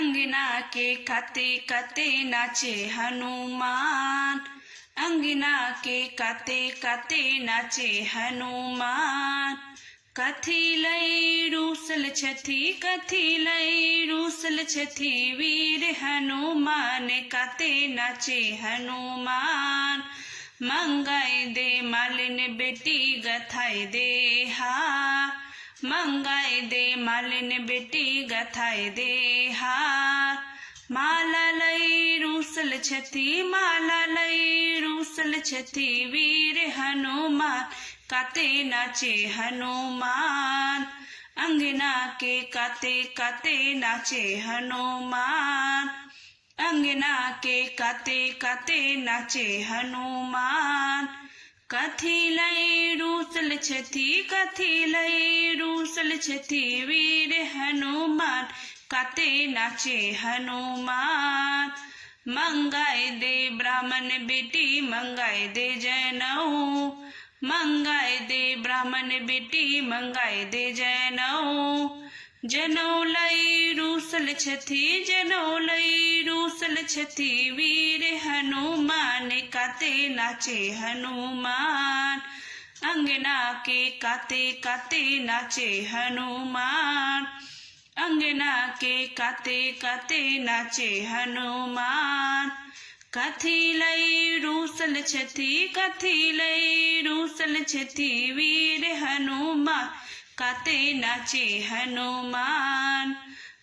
अंगना के काते काते नाचे हनुमान। अंगना के काते काते नाचे हनुमान। कथी लई रूसल छथी, कथी लई रूसल छथी, वीर हनुमान काते नाचे हनुमान। मंगाई दे मालिन बेटी गथाई दे हा, मंगाई दे मालिन बेटी गथाई दे हा। माला लई रूसल छथी, माला लई रूसल छथी, वीर हनुमान काते नाचे हनुमान। अंगना के काते काते नाचे हनुमान। अंगना के काते काते नाचे हनुमान। कथी लई रूसल छथी, कथी लई रूसल छथी, वीर हनुमान काते नाचे हनुमान। मंगाई दे ब्राह्मण बेटी, मंगाई दे जनेऊ, मंगाई दे ब्राह्मण बेटी, मंगाई दे जनेऊ। जनेऊ लई रूसल छथी, जनेऊ लई रूसल छथी, वीर हनुमान काते नाचे हनुमान। अंगना के काते काते नाचे हनुमान। अंगना के काते काते नाचे हनुमान। कथी लई रूसल छथी, कथी लई रूसल छथी, वीर हनुमान काते नाचे हनुमान।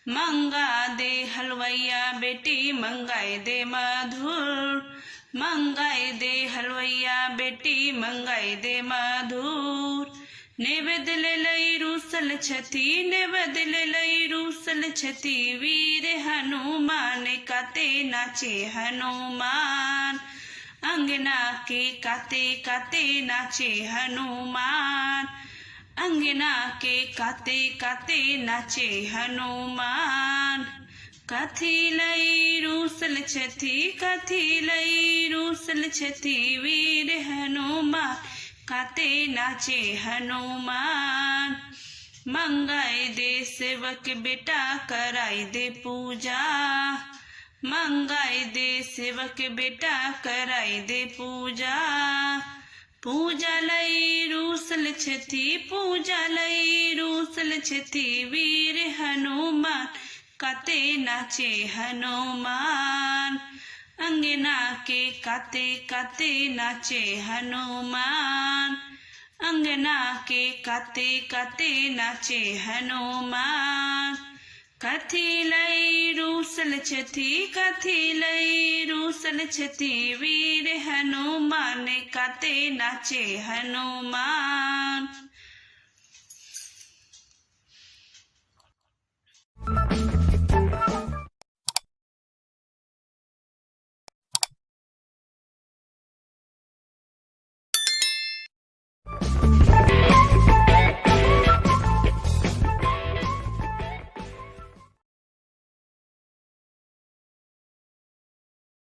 मंगा दे हलवैया बेटी, मंगाई दे मधुर, मंगाई दे हलवैया बेटी, मंगाई दे मधुर। नैवेद्य लई रूसल छथी, नैवेद्य लई रूसल छथी, वीर हनुमान काते नाचे हनुमान। अंगना के काते काते नाचे हनुमान। अंगना के काते काते नाचे हनुमान। कथी लई रूसल छथी, कथी लई रूसल छथी, वीर हनुमान काते नाचे हनुमान। मंगाई दे सेवक बेटा, कराई दे पूजा, मंगाई दे सेवक बेटा, कराई दे पूजा। पूजा लई रूसल छथी, पूजा लई रूसल छथी, वीर हनुमान काते नाचे हनुमान। अंगना के काते काते नाचे हनुमान। अंगना के काते काते नाचे हनुमान। कथी लई रूसल छथी, कथी लई रूसल छथी, वीर हनुमान काते नाचे हनुमान।